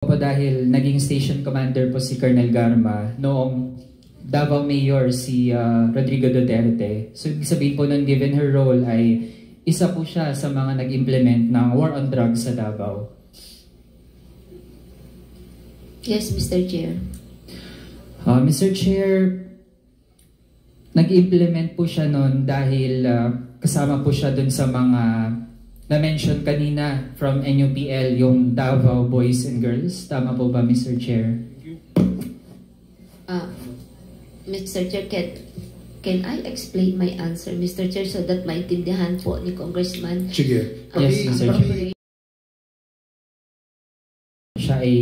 po dahil naging station commander po si Colonel Garma noong Davao Mayor si Rodrigo Duterte. So ibig sabihin po nun, given her role ay isa po siya sa mga nag-implement ng war on drugs sa Davao. Yes, Mr. Chair. Mr. Chair, nag-implement po siya nun dahil kasama po siya dun sa mga na-mention kanina from NUPL, yung Davao Boys and Girls. Tama po ba, Mr. Chair? Mr. Chair, can I explain my answer, Mr. Chair, so that maintindihan po ni Congressman? Sige. Yes, Mr. Chair. Siya ay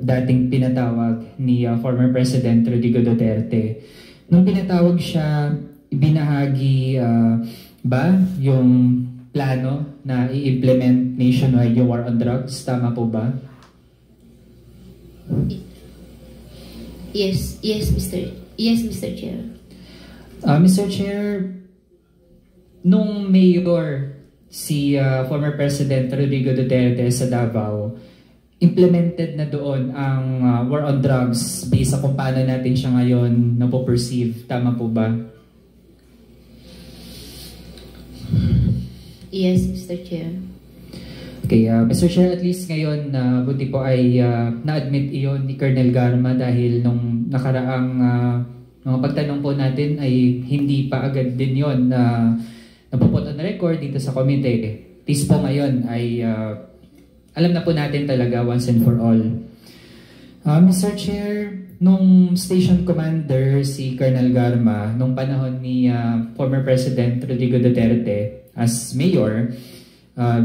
dating pinatawag ni former President Rodrigo Duterte. Nung pinatawag siya, ibinahagi ba yung plano na i-implement nationwide yung war on drugs? Tama po ba? Yes, Mr. Chair. Mr. Chair, nung mayor si former President Rodrigo Duterte sa Davao, implemented na doon ang war on drugs based sa kung paano natin siya ngayon napo-perceive. Tama po ba? Yes, Mr. Chair. Okay, Mr. Chair, at least ngayon, buti po ay na-admit iyon ni Colonel Garma dahil nung nakaraang mga pagtanong po natin ay hindi pa agad din yon na napuput on record dito sa komite. At least po ngayon ay alam na po natin talaga once and for all. Mr. Chair, nung station commander si Colonel Garma, nung panahon ni former President Rodrigo Duterte as mayor,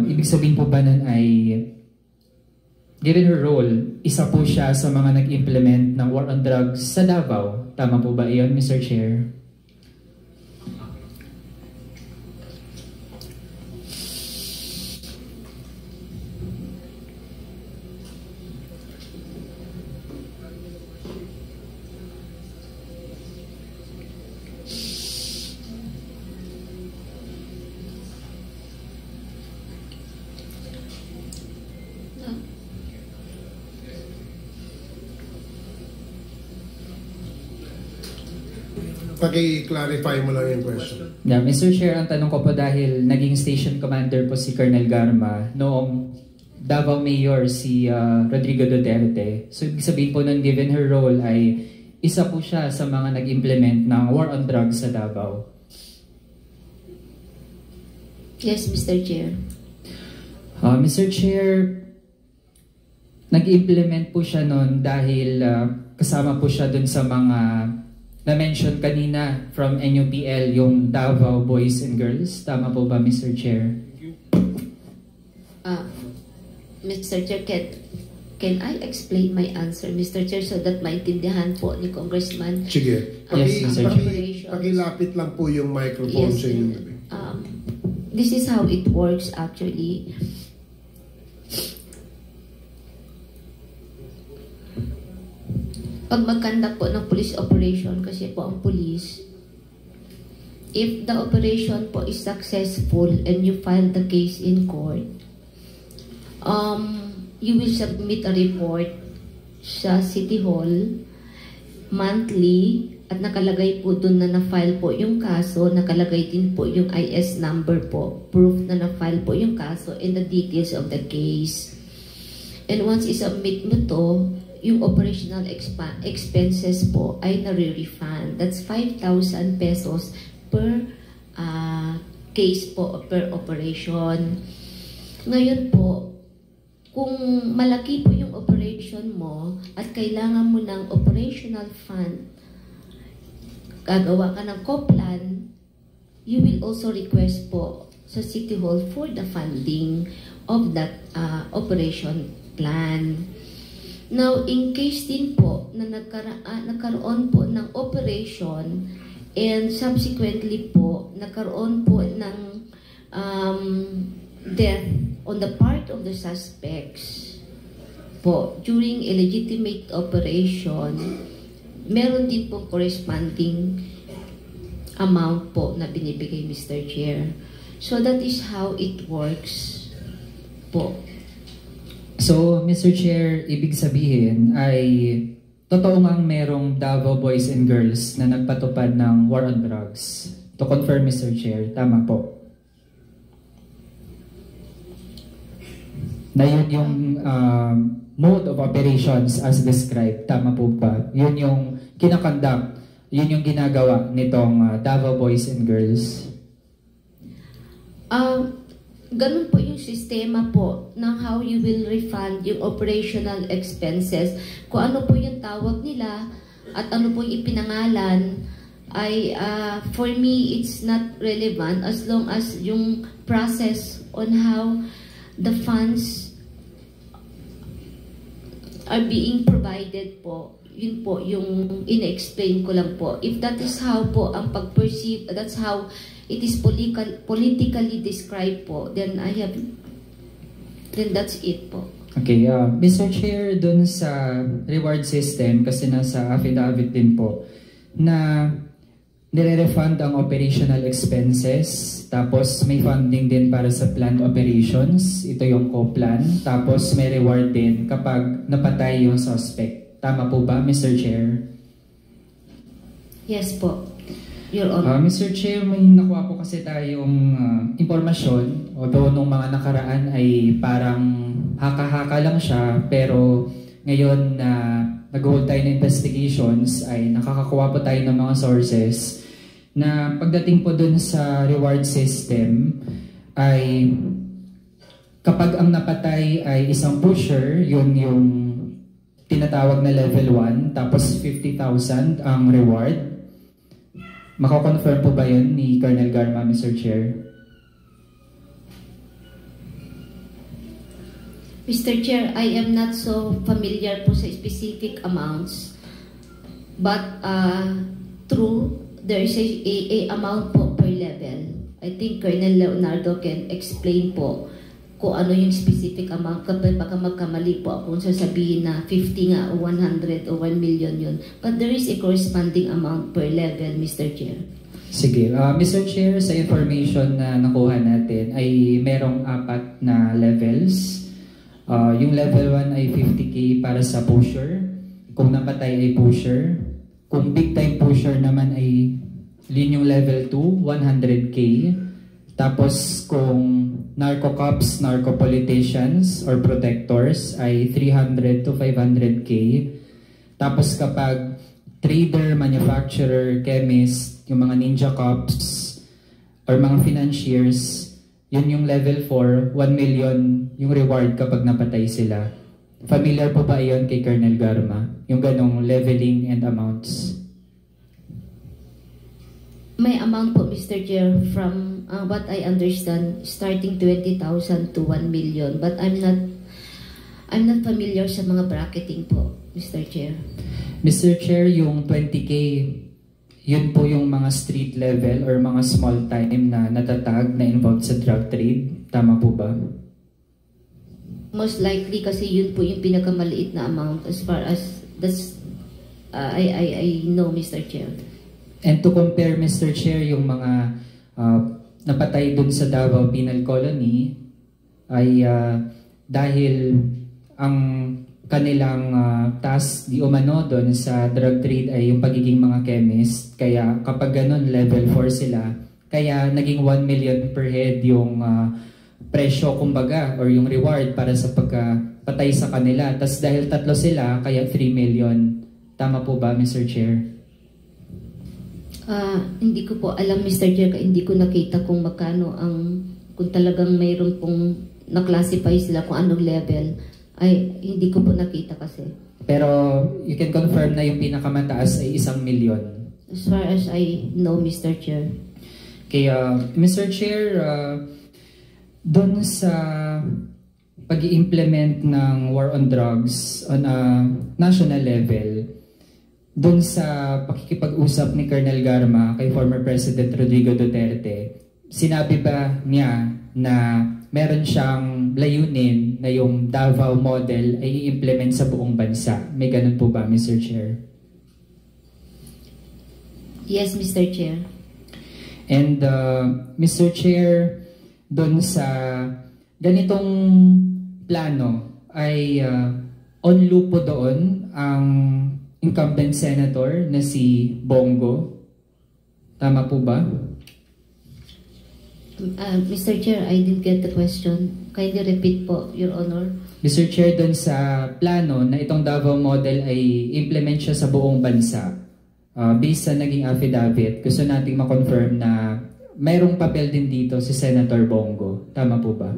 ibig sabihin po ba nun ay, given her role, isa po siya sa mga nag-implement ng war on drugs sa Davao. Tama po ba iyon, Mr. Chair? Paki-clarify mo lang yung question. Yeah, Mr. Chair, ang tanong ko po dahil naging station commander po si Colonel Garma noong Davao Mayor si Rodrigo Duterte. So ibig sabihin po nun, given her role ay isa po siya sa mga nag-implement ng war on drugs sa Davao. Yes, Mr. Chair. Mr. Chair, nag-implement po siya nun dahil kasama po siya dun sa mga na-mention kanina from NUPL, yung Davao Boys and Girls. Tama po ba, Mr. Chair? Mr. Chair, can I explain my answer, Mr. Chair, so that maintindihan po ni Congressman? Sige. Yes, Mr. Chair. Pakilapit lang po yung microphone Yes, sa inyo. This is how it works actually. Pag mag-conduct po ng police operation, kasi po ang police, if the operation po is successful and you file the case in court, you will submit a report sa City Hall monthly at nakalagay po dun na na-file po yung kaso, nakalagay din po yung IS number po, proof na na-file po yung kaso and the details of the case. And once isubmit mo to, yung operational expenses po ay nare-refund. That's 5,000 pesos per case po, per operation. Ngayon po, kung malaki po yung operation mo at kailangan mo ng operational fund, gagawa ka ng co-plan, you will also request po sa City Hall for the funding of that operation plan. Now, in case din po na nagkaroon po ng operation and subsequently po nagkaroon po ng death on the part of the suspects po during a legitimate operation, meron din po corresponding amount po na binibigay, Mr. Chair. So that is how it works po. So, Mr. Chair, ibig sabihin ay totoo ngang merong Davao Boys and Girls na nagpatupad ng war on drugs. To confirm, Mr. Chair, tama po. Na yun yung mode of operations as described. Tama po ba? Yun yung kinakonduct, yun yung ginagawa nitong Davao Boys and Girls. Ganun po yung sistema po ng how you will refund yung operational expenses. Kung ano po yung tawag nila at ano po yung ipinangalan ay for me it's not relevant as long as yung process on how the funds are being provided po. Yun po yung ina-explain ko lang po. If that is how po ang pag-perceive, that's how it is politically described po, then that's it po. Okay, Mr. Chair, dun sa reward system, kasi nasa affidavit din po, na nire-refund ang operational expenses, tapos may funding din para sa planned operations, ito yung co-plan, tapos may reward din kapag napatay yung suspect. Tama po ba, Mr. Chair? Yes po. Your Honor. Mr. Chair, may nakuha po kasi tayong impormasyon, although nung mga nakaraan ay parang haka-haka lang siya, pero ngayon na nag-hold tayo ng investigations ay nakakakuha po tayo ng mga sources na pagdating po dun sa reward system ay kapag ang napatay ay isang pusher, yun yung tinatawag na level 1, tapos 50,000 ang reward. Mako-confirm po ba yun ni Colonel Garma, Mr. Chair? Mr. Chair, I am not so familiar po sa specific amounts. But true, there is a amount po per level. I think Colonel Leonardo can explain po kung ano yung specific amount. Kapag baka magkamali po akong sasabihin na 50 nga o 100 o 1 million yun. But there is a corresponding amount per level, Mr. Chair. Sige. Mr. Chair, sa information na nakuha natin ay merong 4 na levels. Yung level 1 ay 50K para sa pusher. Kung napatay ay pusher. Kung big time pusher naman ay yun yung level 2, 100K. Tapos kung narco-cops, narco-politicians, or protectors ay 300 to 500K. Tapos kapag trader, manufacturer, chemist, yung mga ninja cops, or mga financiers, yun yung level 4, 1 million yung reward kapag napatay sila. Familiar po ba yun kay Colonel Garma? Yung ganong leveling and amounts? May amount po, Mr. Chair, from what I understand, starting 20,000 to 1 million. But I'm not familiar sa mga bracketing po, Mr. Chair. Mr. Chair, yung 20K, yun po yung mga street level or mga small time na natatag na involved sa drug trade. Tama po ba? Most likely kasi yun po yung pinakamaliit na amount as far as that's I know, Mr. Chair. And to compare, Mr. Chair, yung mga napatay dun sa Davao Penal Colony ay dahil ang kanilang task di umano dun sa drug trade ay yung pagiging mga chemist. Kaya kapag ganun, level 4 sila. Kaya naging 1 million per head yung presyo, kumbaga, or yung reward para sa pagkapatay sa kanila. Tas dahil 3 sila, kaya 3 million. Tama po ba, Mr. Chair? Hindi ko po alam, Mr. Chair, hindi ko nakita kung magkano kung talagang mayroon pong na-classify sila kung anong level, ay hindi ko po nakita kasi. Pero you can confirm na yung pinakamataas ay 1 million. As far as I know, Mr. Chair. Kaya, Mr. Chair, doon sa pag-i-implement ng war on drugs on a national level, doon sa pakikipag-usap ni Colonel Garma kay former President Rodrigo Duterte, sinabi ba niya na meron siyang layunin na yung Davao model ay i-implement sa buong bansa? May ganun po ba, Mr. Chair? Yes, Mr. Chair. And Mr. Chair, doon sa ganitong plano ay on loop po doon ang incumbent senator na si Bongo. Tama po ba? Mr. Chair, I didn't get the question. Kindly repeat po, Your Honor. Mr. Chair, doon sa plano na itong Davao model ay implement siya sa buong bansa. Based sa naging affidavit, gusto nating ma-confirm na mayroong papel din dito si Senator Bongo. Tama po ba?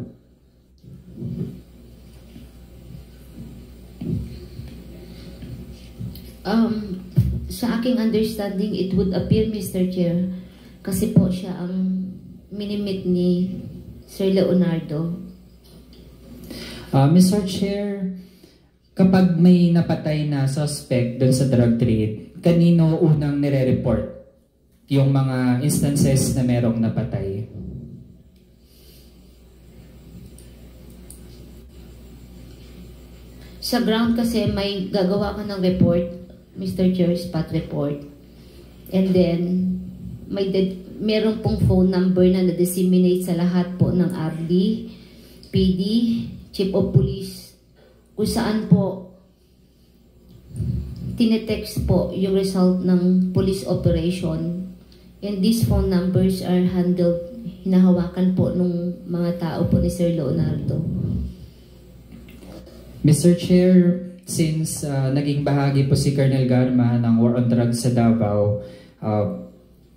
Sa aking understanding, it would appear, Mr. Chair, kasi po siya ang minimit ni Sir Leonardo. Mr. Chair, kapag may napatay na suspect doon sa drug trade, kanino unang nire-report yung mga instances na merong napatay? Sa ground kasi may gagawa ka ng report, Mr. Chair, spot report. And then, meron pong phone number na na-disseminate sa lahat po ng RD, PD, Chief of Police, kung saan po tinetext po yung result ng police operation. And these phone numbers are handled, hinahawakan po ng mga tao po ni Sir Leonardo. Mr. Chair, since naging bahagi po si Colonel Garma ng War on Drugs sa Davao,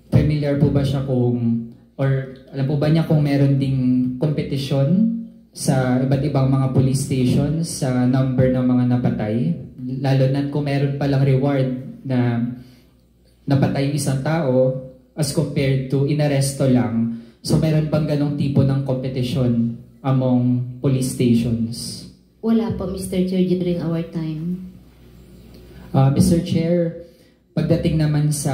familiar po ba siya or alam po ba niya kung meron ding kompetisyon sa iba't ibang mga police stations sa number ng mga napatay? Lalo na kung meron palang reward na napatay yung isang tao as compared to inaresto lang. So meron bang ganong tipo ng kompetisyon among police stations? Wala po, Mr. Chair, during our time. Mr. Chair, pagdating naman sa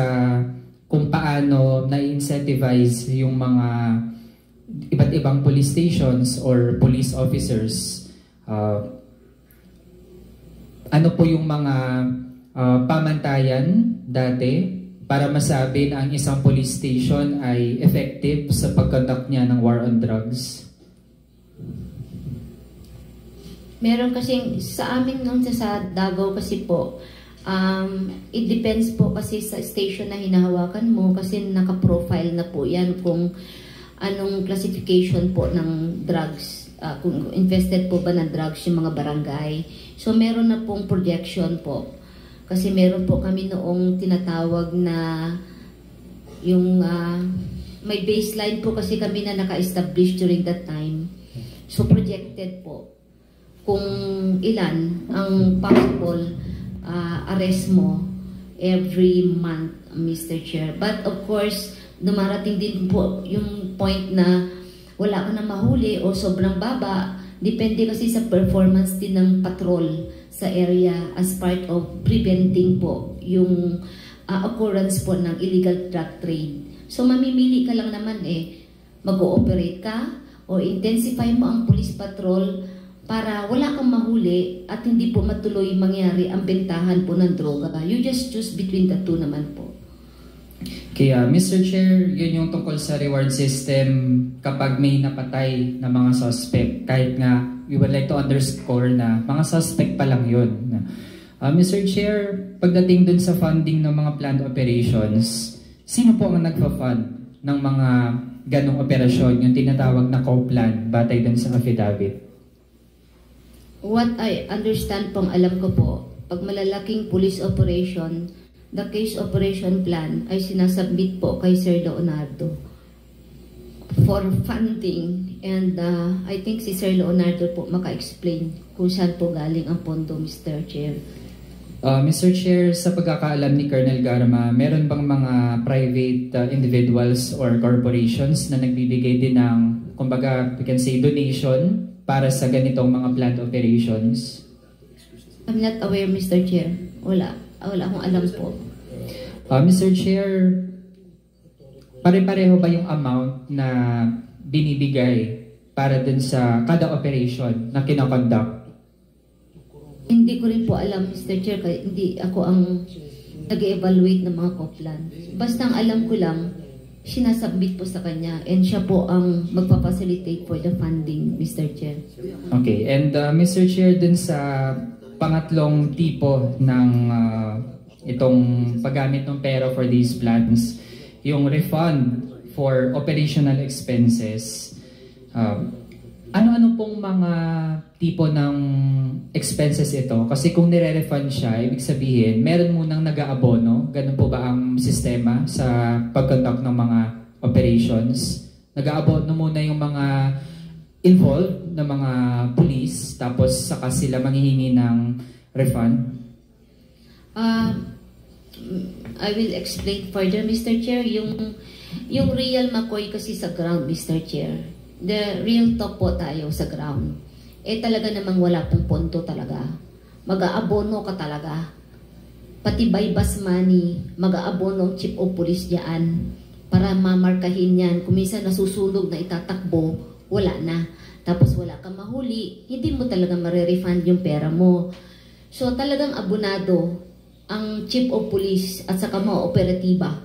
kung paano na-incentivize yung mga iba't ibang police stations or police officers, ano po yung mga pamantayan dati para masabi na ang isang police station ay effective sa pag-conduct niya ng war on drugs? Meron kasing, sa amin nung sa Davao kasi po, it depends po kasi sa station na hinahawakan mo kasi naka-profile na po yan kung anong classification po ng drugs, kung infested po ba ng drugs yung mga barangay. So meron na pong projection po. Kasi meron po kami noong tinatawag na yung may baseline po kasi kami na naka-establish during that time. So projected po kung ilan ang possible arrest mo every month, Mr. Chair. But of course, dumarating din po yung point na wala ka na mahuli o sobrang baba. Depende kasi sa performance din ng patrol sa area as part of preventing po yung occurrence po ng illegal drug trade. So mamimili ka lang naman mag-ooperate ka o intensify mo ang police patrol para wala kang mahuli at hindi po matuloy mangyari ang bentahan po ng droga. You just choose between the two naman po. Kaya Mr. Chair, yun yung tungkol sa reward system kapag may napatay na mga suspect. Kahit nga, we would like to underscore na mga suspect pa lang yun. Mr. Chair, pagdating dun sa funding ng mga planned operations, sino po ang nagpa-fund ng mga ganong operasyon, yung tinatawag na co-plan, batay dun sa affidavit? What I understand pong alam ko po, pag malalaking police operation, the case operation plan ay sinasubmit po kay Sir Leonardo for funding. And I think si Sir Leonardo po maka-explain kung saan po galing ang pondo, Mr. Chair. Mr. Chair, sa pagkakaalam ni Colonel Garma, meron bang mga private individuals or corporations na nagbibigay din ng, kumbaga, we can say, donation para sa ganitong mga planned operations? I'm not aware, Mr. Chair. Wala akong alam po. Mr. Chair, pare-pareho ba yung amount na binibigay para dun sa kada operation na kinakonduct? Hindi ko rin po alam, Mr. Chair, kaya hindi ako ang nag-evaluate ng mga co-plan. Basta ang alam ko lang, sinasubmit po sa kanya and siya po ang magpapacilitate for the funding, Mr. Chair. Okay, and Mr. Chair, dun sa pangatlong tipo ng itong paggamit ng pera for these plans, yung refund for operational expenses, ano-ano pong mga tipo ng expenses ito? Kasi kung nire-refund siya, ibig sabihin, meron munang nag-aabono. Ganun po ba ang sistema sa pag-conduct ng mga operations? Nag-aabono muna yung mga involved na mga police, tapos saka sila manghihingi ng refund? I will explain further, Mr. Chair. Yung real McCoy kasi sa ground, Mr. Chair. The real talk po tayo sa ground. Talaga namang wala pong ponto talaga. Mag-aabono ka talaga. Pati bypass money, mag-aabono ang chief of police diyan para mamarkahin yan. Kung minsan nasusunog na itatakbo, wala na. Tapos wala kang mahuli, hindi mo talaga marirefund yung pera mo. So talagang abonado ang chief of police at saka mga operatiba.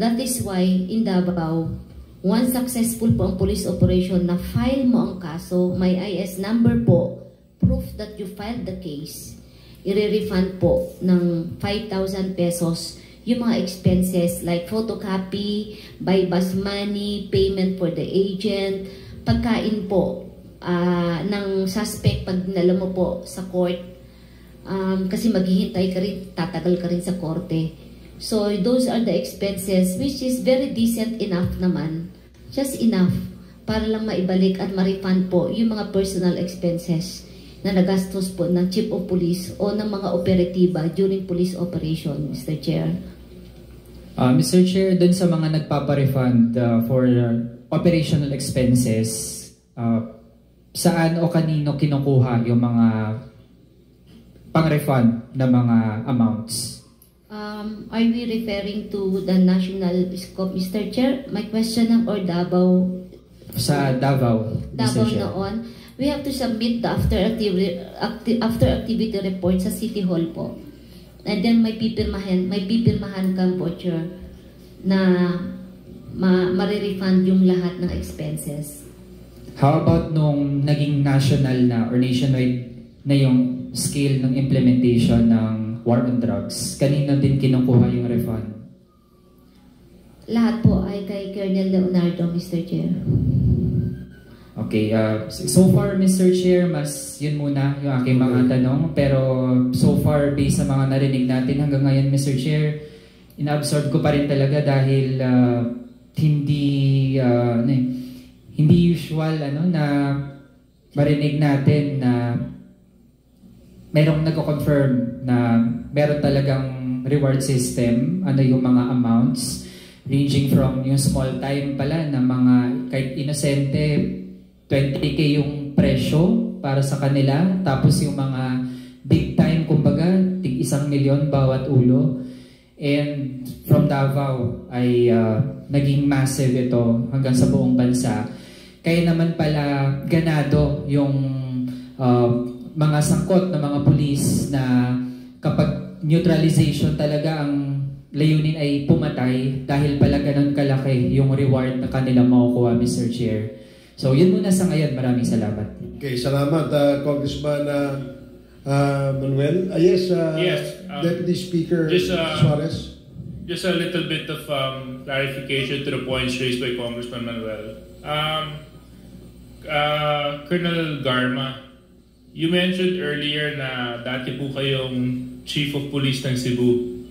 That is why in Davao, once successful po ang police operation na file mo ang kaso, may IS number po, proof that you filed the case, i-refund po ng 5,000 pesos yung mga expenses like photocopy, bypass money, payment for the agent, pagkain po ng suspect pag dinala mo po sa court. Kasi maghihintay ka rin, tatagal ka rin sa korte. So, those are the expenses which is very decent enough naman. Just enough para lang maibalik at ma-refund po yung mga personal expenses na nagastos po ng chief of police o ng mga operatiba during police operation, Mr. Chair. Mr. Chair, dun sa mga nagpapa-refund for operational expenses, saan o kanino kinukuha yung mga pang-refund na mga amounts? Are we referring to the national scope, Mr. Chair? My question lang, or Davao? Sa Davao, Davao Mr. Chair. noon. We have to submit the after activity report sa City Hall po. And then may pipirmahan kang voucher na ma-refund yung lahat ng expenses. How about nung naging national na or nationwide na yung scale ng implementation ng war on drugs? Kanino din kinukuha yung refund? Lahat po ay kay Colonel Leonardo, Mr. Chair. Okay, so far Mr. Chair, mas yun muna yung aking mga tanong. Pero so far, based sa mga narinig natin hanggang ngayon, Mr. Chair, ina-absorb ko pa rin talaga dahil hindi usual na marinig natin na merong nagko-confirm na meron talagang reward system, yung mga amounts, ranging from yung small time pala na mga kahit inosente, 20K yung presyo para sa kanila, tapos yung mga big time, kumbaga, tig 1 milyon bawat ulo. And from Davao ay naging massive ito hanggang sa buong bansa. Kaya naman pala ganado yung mga sangkot na mga pulis na kapag neutralization talaga ang layunin ay pumatay dahil pala ganun kalaki yung reward na kanila makukuha, Mr. Chair. So yun muna sa ngayon. Maraming salamat. Okay, salamat Congressman Manuel. Yes, Deputy Speaker Suarez. Just a little bit of clarification to the points raised by Congressman Manuel. Colonel Garma, you mentioned earlier na dati po kayong Chief of Police ng Cebu.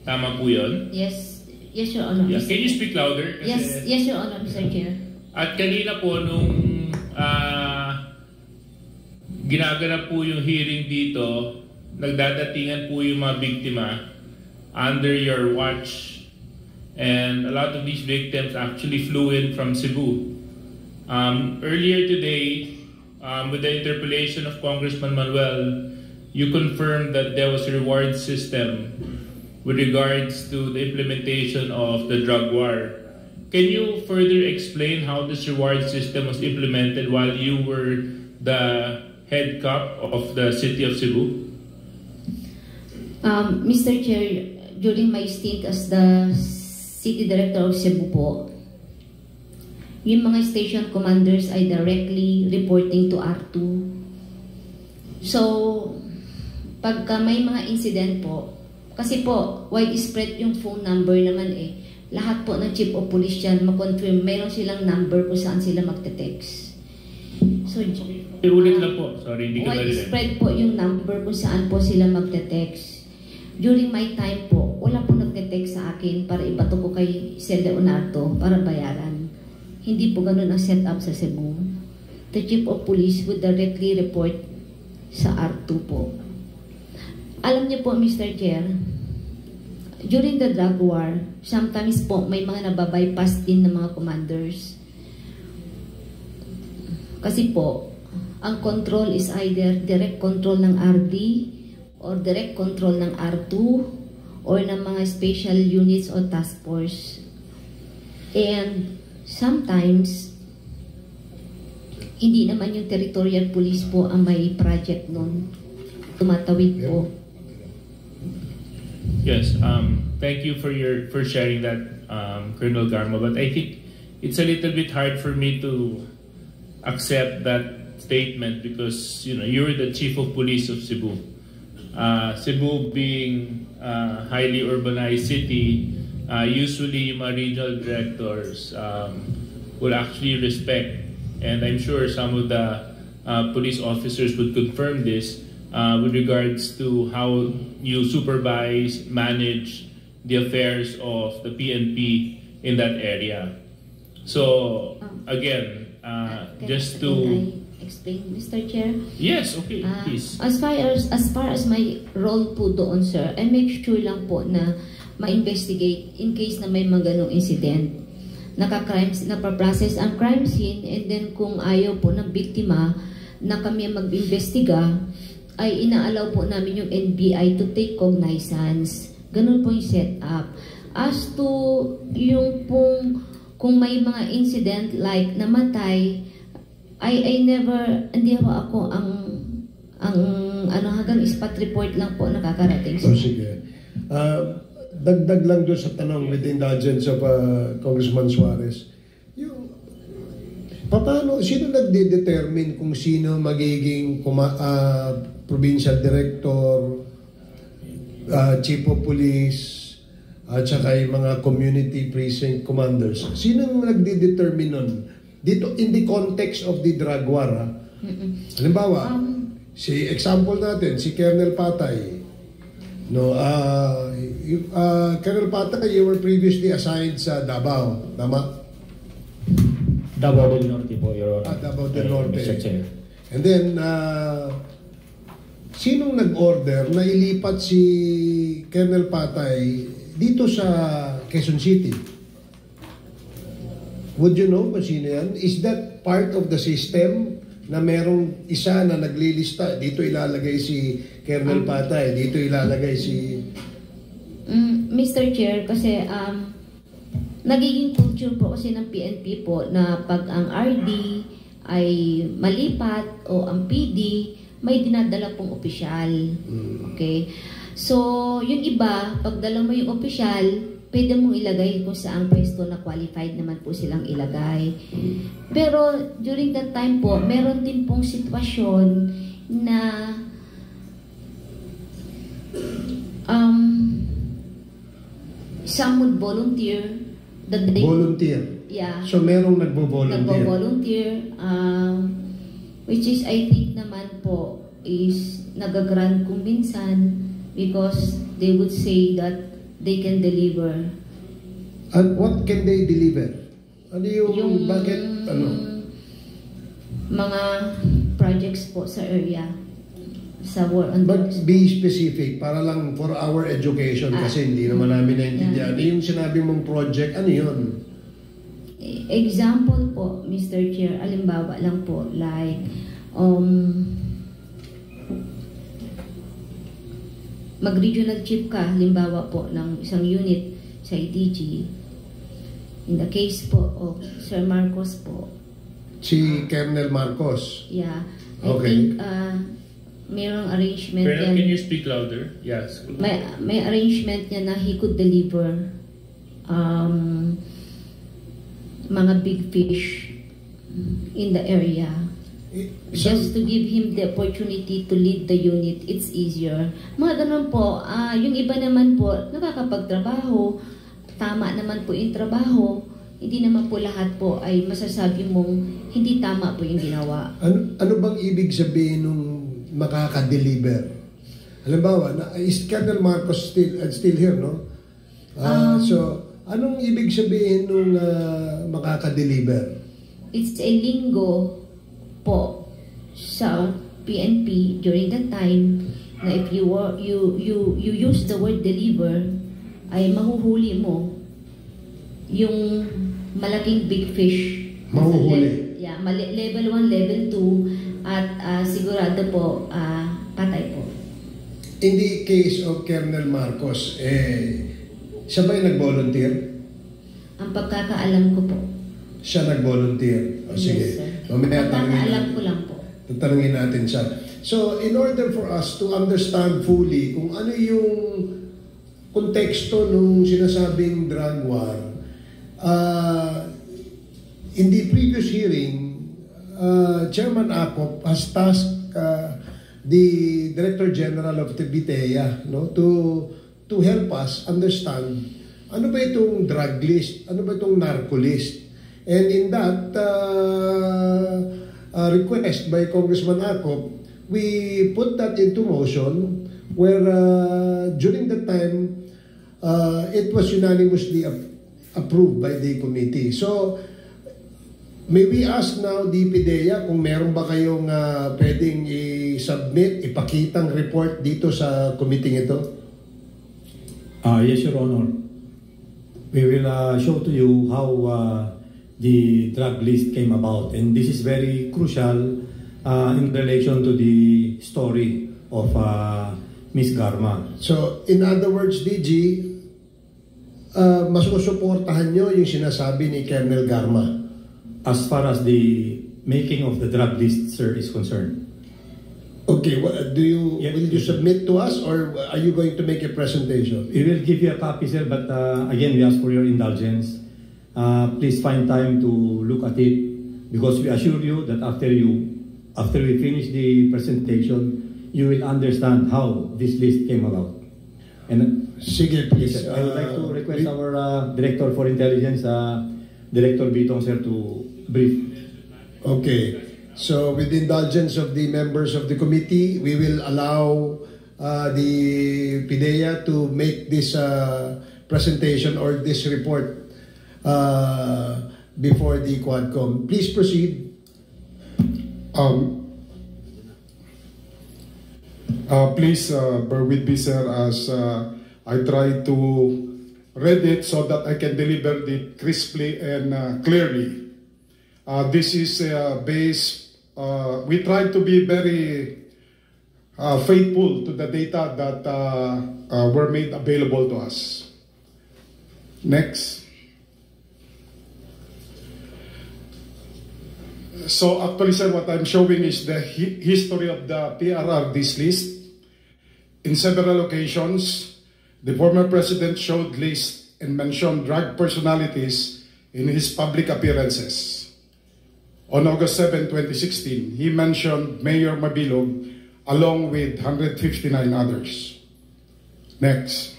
Tama po yun? Yes, Your Honor. Yeah. Can you speak louder? Yes, Your Honor, Mr. Chair. At kanina po nung ginaganap po yung hearing dito, nagdadatingan po yung mga biktima under your watch, and a lot of these victims actually flew in from Cebu. Earlier today, with the interpellation of Congressman Manuel, you confirmed that there was a reward system with regards to the implementation of the drug war. Can you further explain how this reward system was implemented while you were the head cop of the city of Cebu? Mr. Chair, during my stint as the City Director of Cebu po, yung mga station commanders ay directly reporting to R2. So, pagka may mga incident po, kasi po, widespread yung phone number naman eh. Lahat po ng chief of police dyan, mag-confirm, mayroon silang number kung saan sila magte-text. So, ulit lang po. Sorry, hindi ko widespread po yung number kung saan po sila magte-text. During my time po, wala po nagte-text sa akin para ibato ko kay Sir Leonardo para bayaran. Hindi po ganun ang setup sa Cebu. The chief of police would directly report sa R2 po. Alam niyo po, Mr. Chair, during the drug war, sometimes po may mga nababypass din ng mga commanders. Kasi po, ang control is either direct control ng RD or direct control ng R2 or ng mga special units o task force. And sometimes, hindi naman yung territorial police po ang may project nun. Tumatawid po. Yes, thank you for sharing that, Colonel Garma. But I think it's a little bit hard for me to accept that statement because you're the chief of police of Cebu. Cebu being a highly urbanized city, usually yung mga regional directors will actually respect, and I'm sure some of the police officers would confirm this. With regards to how you supervise, manage the affairs of the PNP in that area. So, again, just to... Can I explain, Mr. Chair? Yes, okay, please. As far as my role po doon, sir, I make sure lang po na ma-investigate in case na may mga ganong incident. Napaprocess ang crime scene, and then kung ayaw po ng biktima na kami mag-investiga, ay inaalaw po namin yung NBI to take cognizance. Ganun po yung setup. As to yung pong kung may mga incident like namatay, I never, hindi ako hanggang spot report lang po nakakarating. So, sige. Dagdag lang doon sa tanong with the indulgence of Congressman Suarez. Paano, sino nagde-determine kung sino magiging provincial director, chief of police, at saka yung mga community precinct commanders? Sino nagde-determine nun? Dito, in the context of the drug war, halimbawa, example natin, si Colonel Patay. Colonel Patay, you were previously assigned sa Davao, tama? Davao del Norte po, Your Honor. Davao del Norte. Mr. Chair. And then, sinong nag-order na ilipat si Colonel Patay dito sa Quezon City? Would you know kung sino yan? Is that part of the system na merong isa na naglilista? Dito ilalagay si Colonel Patay, dito ilalagay si... Mr. Chair, kasi nagiging culture po kasi ng PNP po na pag ang RD ay malipat o ang PD, may dinadala pong opisyal. Okay? So, yung iba, pag dala mo yung opisyal, pwede mong ilagay kung saang pwesto na qualified naman po silang ilagay. Pero, during that time po, meron din pong sitwasyon na some would volunteer. Volunteer? Yeah. So, merong nagbo-volunteer? Nagbo-volunteer, which is, I think naman po, is nagagrant kung minsan because they would say that they can deliver. And what can they deliver? Ano yung bakit, mga projects po sa area. Sa war on drugs. But be specific, para lang for our education kasi hindi naman namin naintindihan. Ano yung sinabi mong project, ano yun? Example po, Mr. Chair, alimbawa lang po, like, mag-regional chief ka, halimbawa po, ng isang unit sa IDG. In the case po of Sir Marcos po. Si Colonel Marcos? Yeah. I Okay. think, mayroong arrangement Colonel, can you speak louder? Yes. May arrangement niya na he could deliver mga big fish in the area. Just to give him the opportunity to lead the unit, it's easier. Mga ganun po, yung iba naman po, nakakapagtrabaho, tama naman po yung trabaho, hindi naman po lahat po ay masasabi mong hindi tama po yung ginawa. Ano bang ibig sabihin nung makaka-deliver? Halimbawa, is Colonel Marcos still here, no? So, anong ibig sabihin nung makaka-deliver? It's a lingo po sa PNP during that time na if you use the word deliver, ay mahuhuli mo yung malaking big fish. Mahuhuli? Yeah, level 1, level 2, at sigurado po, patay po. In the case of Colonel Marcos, siya ba'y nag-volunteer? Ang pagkakaalam ko po. Siya nag-volunteer. O, sige. Yes, sir. Mamaya Pagkakaalam ko lang po. tatanungin natin siya. So, in order for us to understand fully kung ano yung konteksto nung sinasabing drug war, in the previous hearing, Chairman Acop has tasked the Director General of the BITEA, no, to help us understand ano ba itong drug list, ano ba itong narco list. And in that request by Congressman Acop, we put that into motion where during that time, it was unanimously approved by the committee. So, may we ask now the PIDEA kung meron ba kayong pwedeng i-submit, ipakitang report dito sa committee ito? Yes, Your Honor. We will show to you how the drug list came about, and this is very crucial in relation to the story of Ms. Garma. So, in other words, DG, masusuportahan nyo yung sinasabi ni Colonel Garma? As far as the making of the drug list, sir, is concerned. Okay, will you submit to us, or are you going to make a presentation? We will give you a copy, sir, but again, we ask for your indulgence. Please find time to look at it, because we assure you that after we finish the presentation, you will understand how this list came about. And sige, please. I would like to request our Director for Intelligence, Director Bitong, sir, to brief. Okay. So, with the indulgence of the members of the committee, we will allow the PIDEA to make this presentation or this report before the Quadcom. Please proceed. Please bear with me, sir, as I try to read it so that I can deliver it crisply and clearly. This is based, we try to be very faithful to the data that were made available to us. Next. So actually, sir, what I'm showing is the history of the PRRD's list. In several occasions, the former president showed lists and mentioned drug personalities in his public appearances. On August 7, 2016, he mentioned Mayor Mabilog along with 159 others. Next.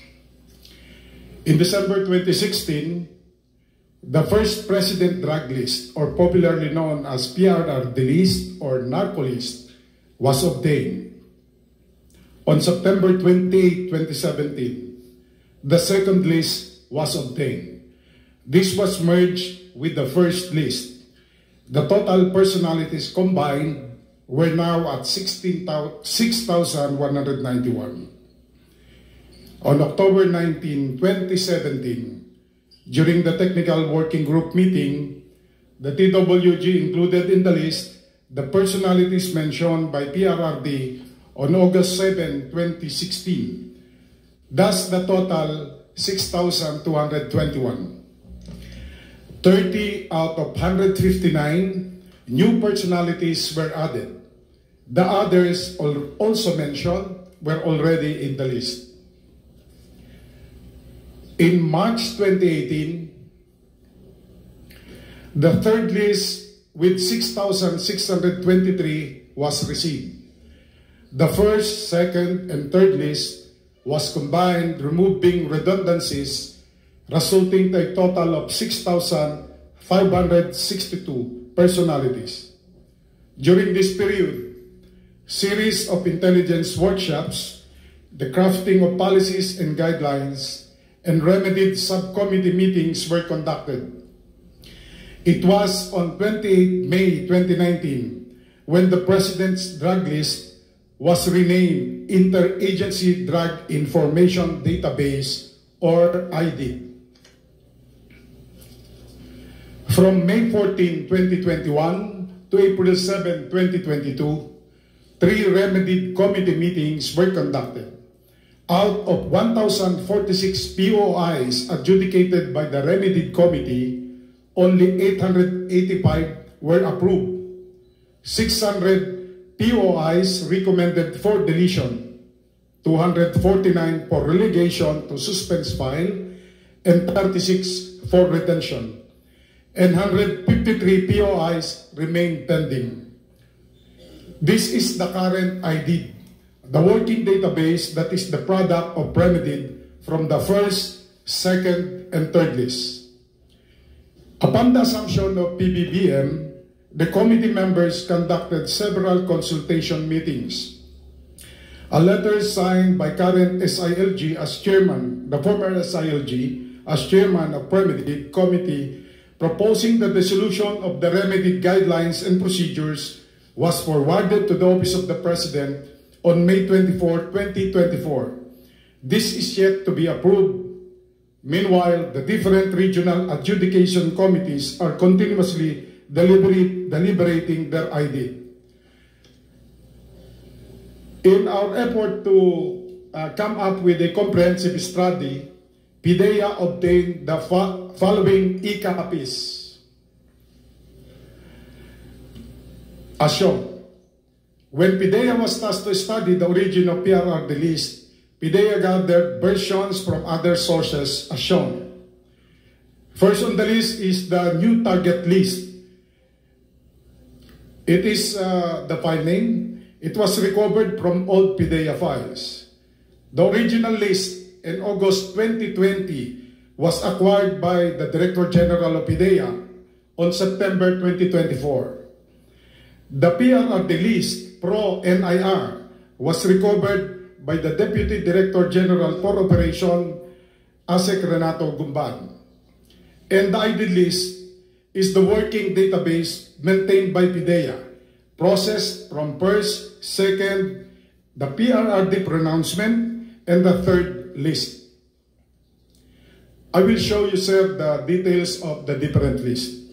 In December 2016, the first president drug list, or popularly known as PRRD list or narco list, was obtained. On September 28, 2017, the second list was obtained. This was merged with the first list. The total personalities combined were now at 6,191. On October 19, 2017, during the technical working group meeting, the TWG included in the list the personalities mentioned by PRRD on August 7, 2016. Thus, the total 6,221. 30 out of 159 new personalities were added. The others also mentioned were already in the list. In March 2018, the third list with 6,623 was received. The first, second, and third list was combined, removing redundancies, resulting to a total of 6,562 personalities. During this period, series of intelligence workshops, the crafting of policies and guidelines, and remedied subcommittee meetings were conducted. It was on 28 May 2019 when the President's drug list was renamed Interagency Drug Information Database, or ID. From May 14, 2021 to April 7, 2022, 3 remedied committee meetings were conducted. Out of 1,046 POIs adjudicated by the remedied committee, only 885 were approved. 600 POIs recommended for deletion, 249 for relegation to suspense file, and 36 for retention, and 153 POIs remain pending. This is the current ID, the working database that is the product of remedied from the first, second, and third list. Upon the assumption of PBBM, the committee members conducted several consultation meetings. A letter signed by current SILG as chairman, the former SILG as chairman of remedied committee, proposing the dissolution of the remedied guidelines and procedures was forwarded to the Office of the President on May 24, 2024. This is yet to be approved. Meanwhile, the different regional adjudication committees are continuously deliberating their ID. In our effort to come up with a comprehensive study, PIDEA obtained the following e-copies. As shown. When PIDEA was tasked to study the origin of PRRD list, PIDEA gathered versions from other sources as shown. First on the list is the new target list. It is the file name. It was recovered from old PIDEA files. The original list in August 2020 was acquired by the Director General of PIDEA on September 2024. The PRRD list Pro-NIR was recovered by the Deputy Director General for Operation, ASEC Renato Gumban. And the ID list is the working database maintained by PIDEA, processed from first, second, the PRRD pronouncement, and the third list. I will show you, sir, the details of the different lists.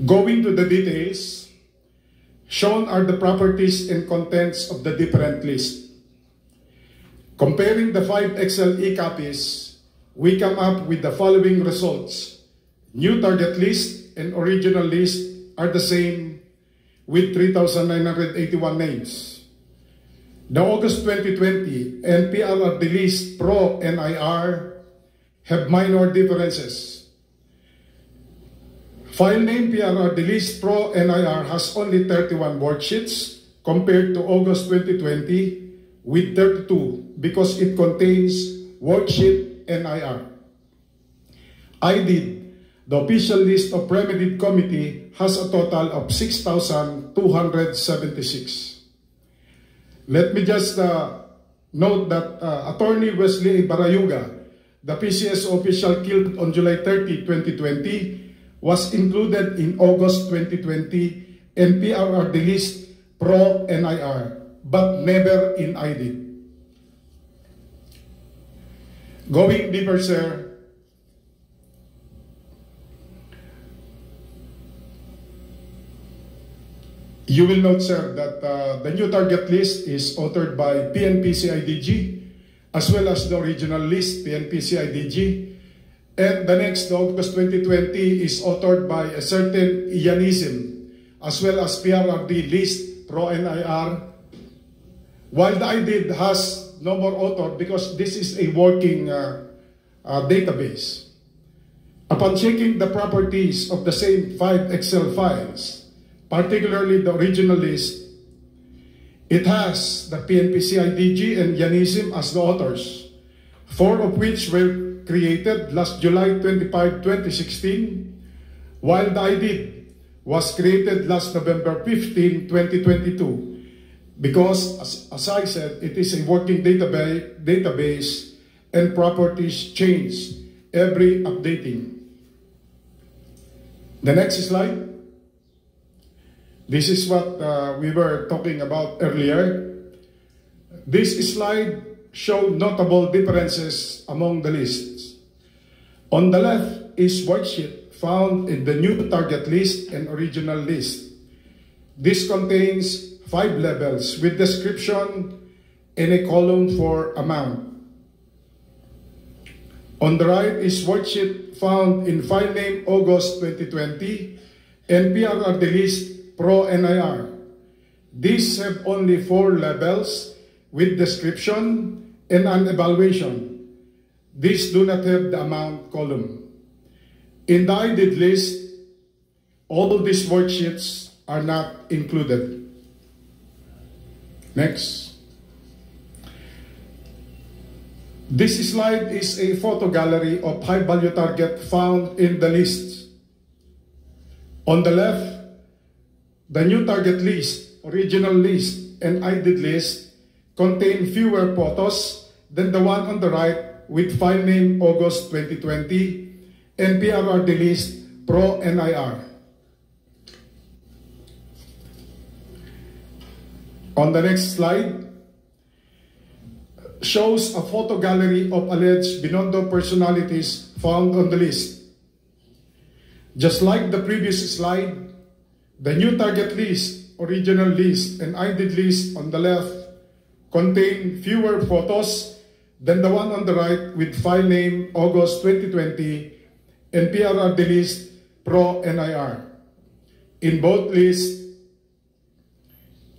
Going to the details, shown are the properties and contents of the different lists. Comparing the 5 Excel e-copies, we come up with the following results. New target list and original list are the same with 3,981 names. The August 2020 and PRRD list Pro-NIR have minor differences. File name PRRD list Pro-NIR has only 31 worksheets compared to August 2020 with 32 because it contains worksheet NIR. ID, the official list of remedied committee, has a total of 6,276. Let me just note that Attorney Wesley Barayuga, the PCS official killed on July 30, 2020, was included in August 2020 and PRRD list Pro-NIR, but never in ID. Going deeper, sir, you will note, sir, that the new target list is authored by PNP-CIDG, as well as the original list, PNP-CIDG. And the next, August 2020, is authored by a certain Ianism, as well as PRRD list Pro-NIR while the IDID has no more author because this is a working database. Upon checking the properties of the same 5 Excel files, particularly the original list, it has the PNP-CIDG and Yanism as the authors, 4 of which were created last July 25, 2016, while the IDID was created last November 15, 2022, because, as I said, it is a working database and properties change every updating. The next slide. This is what we were talking about earlier. This slide showed notable differences among the lists. On the left is worksheet found in the new target list and original list. This contains 5 levels with description and a column for amount. On the right is worksheet found in file name August 2020 and PRRD list Pro NIR. These have only 4 levels with description and an evaluation. These do not have the amount column. In the IDID list, all these worksheets are not included. Next. This slide is a photo gallery of high-value target found in the lists. On the left, the new target list, original list, and IDID list contain fewer photos than the one on the right with file name August 2020 and PRRD list Pro NIR. On the next slide, shows a photo gallery of alleged Binondo personalities found on the list. Just like the previous slide, the new target list, original list, and IDID list on the left contain fewer photos than the one on the right with file name August 2020 and PRRD list Pro NIR. In both lists,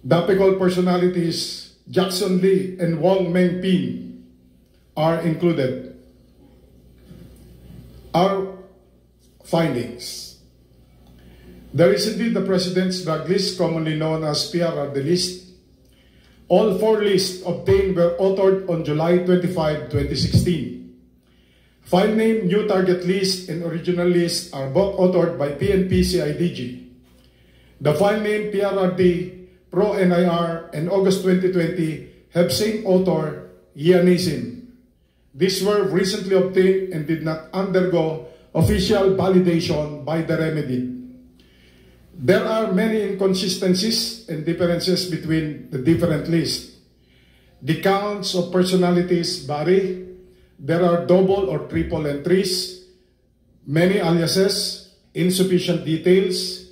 Dapicol personalities Jackson Lee and Wong Meng Pin are included. Our findings. There is indeed the President's drug list, commonly known as PRRD list. All 4 lists obtained were authored on July 25, 2016. File name, new target list, and original list are both authored by PNP-CIDG. The file name PRRD, Pro NIR, and August 2020 have same author, Yanism. These were recently obtained and did not undergo official validation by the remedy. There are many inconsistencies and differences between the different lists. The counts of personalities vary. There are double or triple entries, many aliases, insufficient details.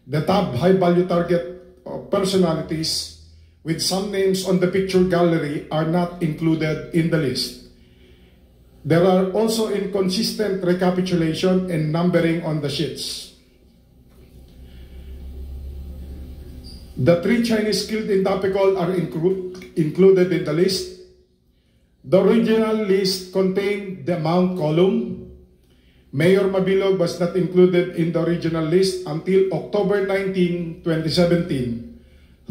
The top high-value target of personalities with some names on the picture gallery are not included in the list. There are also inconsistent recapitulation and numbering on the sheets. The 3 Chinese killed in Dapicol are included in the list. The original list contained the amount column. Mayor Mabilog was not included in the original list until October 19, 2017,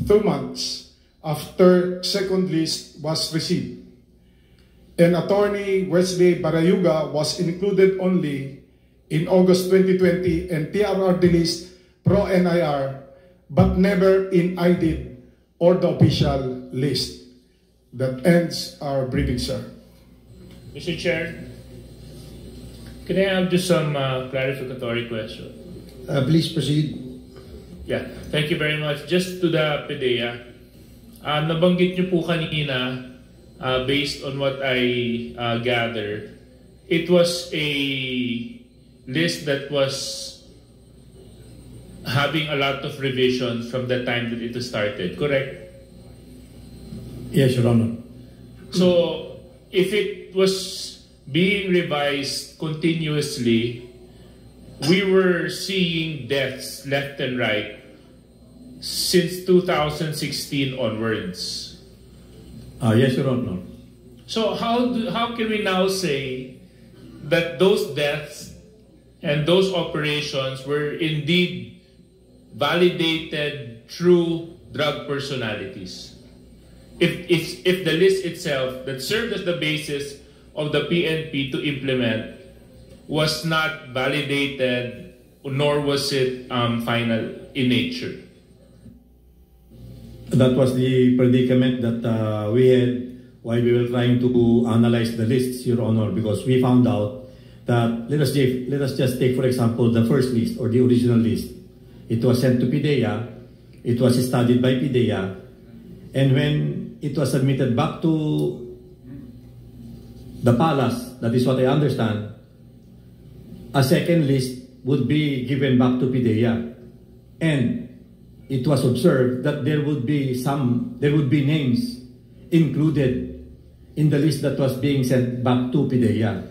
2 months after second list was received. And Attorney Wesley Barayuga was included only in August 2020 and PRRD list Pro NIR, but never in IDID or the official list. That ends our briefing, sir. Mr. Chair, can I have just some clarificatory question? Please proceed. Yeah, thank you very much. Just to the PDEA, nabanggit niyo po kanina, based on what I gather, it was a list that was having a lot of revisions from the time that it started, correct? Yes, Your Honor. So, if it was being revised continuously, we were seeing deaths left and right since 2016 onwards. Yes, Your Honor. So how can we now say that those deaths and those operations were indeed validated true drug personalities? If the list itself that served as the basis of the PNP to implement was not validated, nor was it final in nature? That was the predicament that we had while we were trying to analyze the lists, Your Honor, because we found out that, let us just take, for example, the first list or the original list. It was sent to PIDEA, it was studied by PIDEA, and when it was submitted back to the palace, that is what I understand, a second list would be given back to PIDEA. And it was observed that there would be names included in the list that was being sent back to PIDEA.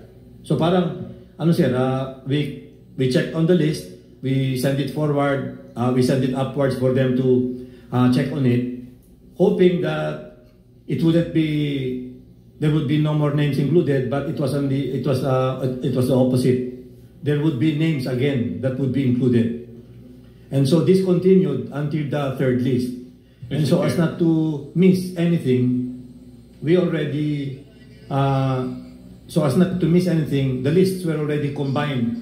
So parang, we checked on the list, we send it forward, we send it upwards for them to check on it, hoping that there would be no more names included, but it was the opposite. There would be names again that would be included. And so this continued until the third list. And so as not to miss anything, the lists were already combined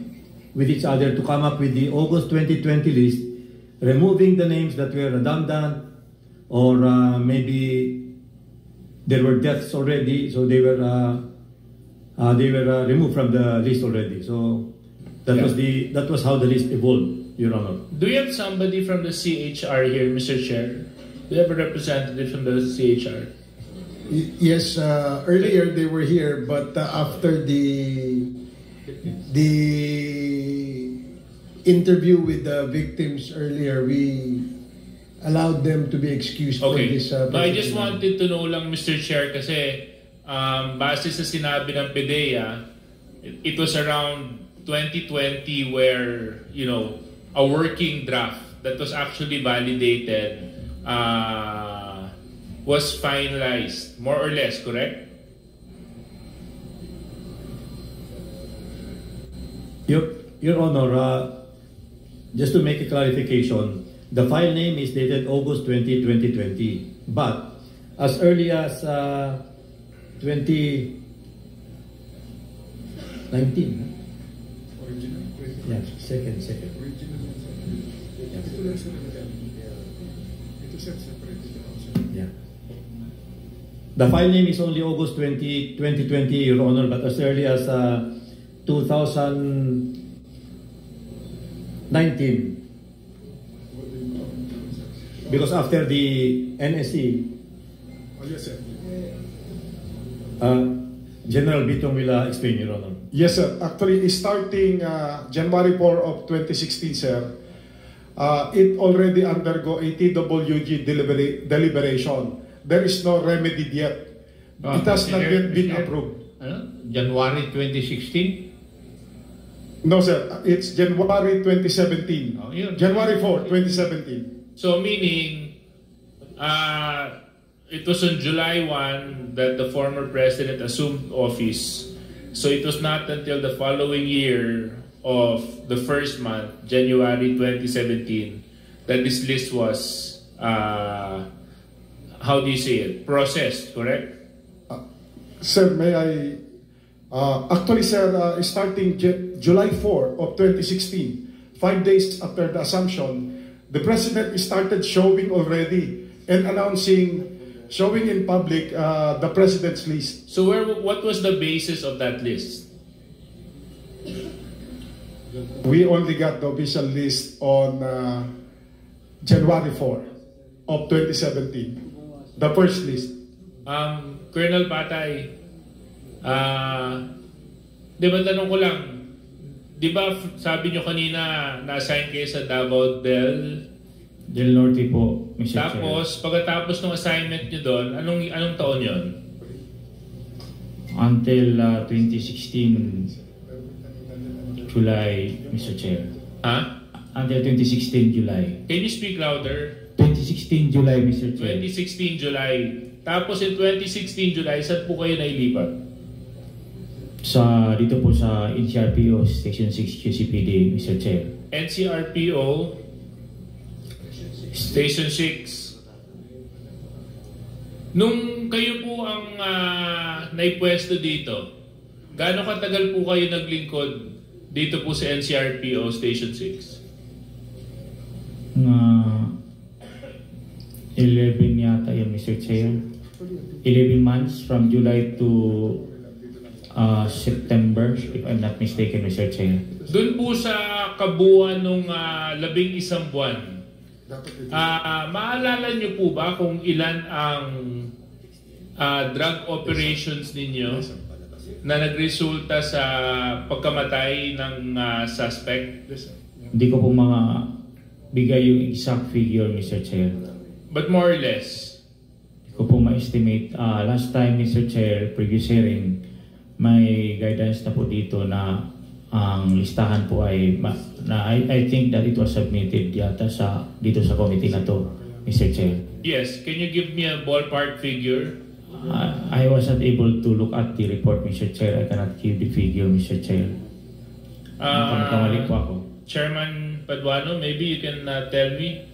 with each other to come up with the August 2020 list, removing the names that were redundant, or maybe there were deaths already, so they were removed from the list already. So that was how the list evolved, Your Honor. Do you have somebody from the CHR here, Mr. Chair? Do you have a representative from the CHR? Yes, earlier they were here, but after the interview with the victims earlier, we allowed them to be excused for this. But I just wanted to know lang, Mr. Chair, kasi base sa sinabi ng PIDEA, it was around 2020 where, a working draft that was actually validated was finalized, more or less, correct? Your Honor, just to make a clarification, the file name is dated August 20, 2020. But as early as 2019, yeah, second. Yeah. The file name is only August 20, 2020, Your Honor, but as early as 2019, because after the NSC, General Bitong will explain, Your Honor. Yes, sir. Actually, starting January 4 of 2016, sir, it already undergo a TWG deliberation. There is no remedy yet. It has not yet been approved. January 2016? No, sir. It's January 2017. Oh, yun. January 4, 2017. So meaning, it was on July 1 that the former president assumed office. So it was not until the following year of the first month, January 2017, that this list was, how do you say it, processed, correct? Sir, may I... actually, sir, starting July 4 of 2016, 5 days after the assumption, the president started showing already and showing in public the president's list. So what was the basis of that list? We only got the official list on January 4 of 2017. The first list. Colonel Patay, di ba tanong ko lang, di ba sabi nyo kanina na-assign kayo sa Davao Del Norte po, Mr. Tapos, pagkatapos ng assignment nyo doon, anong taon yon? Until 2016 July, Mr. Chair. Ha? Until 2016 July. Can you speak louder? 2016 2016 July, Mr. Chair. 2016 July. Tapos in 2016 July, saan po kayo nailipat? Dito po sa NCRPO Station 6 QCPD, Mr. Chair. NCRPO Station 6. Nung kayo po ang naipwesto dito, gaano katagal po kayo naglingkod dito po sa NCRPO Station 6? 11 yata yun, Mr. Chair. 11 months from July to September, if I'm not mistaken, Mr. Chair. Doon po sa kabuuan nung 11 buwan, maalala niyo po ba kung ilan ang drug operations ninyo na nagresulta sa pagkamatay ng suspect? Hindi ko po bigay yung exact figure, Mr. Chair. But more or less? Hindi ko po ma-estimate. Last time, Mr. Chair, previous hearing, may guidance na po dito na ang listahan po ay I think that it was submitted yata dito sa committee na to, Mr. Chair. Yes, can you give me a ballpark figure? I was not able to look at the report, Mr. Chair. I cannot give the figure, Mr. Chair. Kamali po ako. Chairman Paduano, maybe you can tell me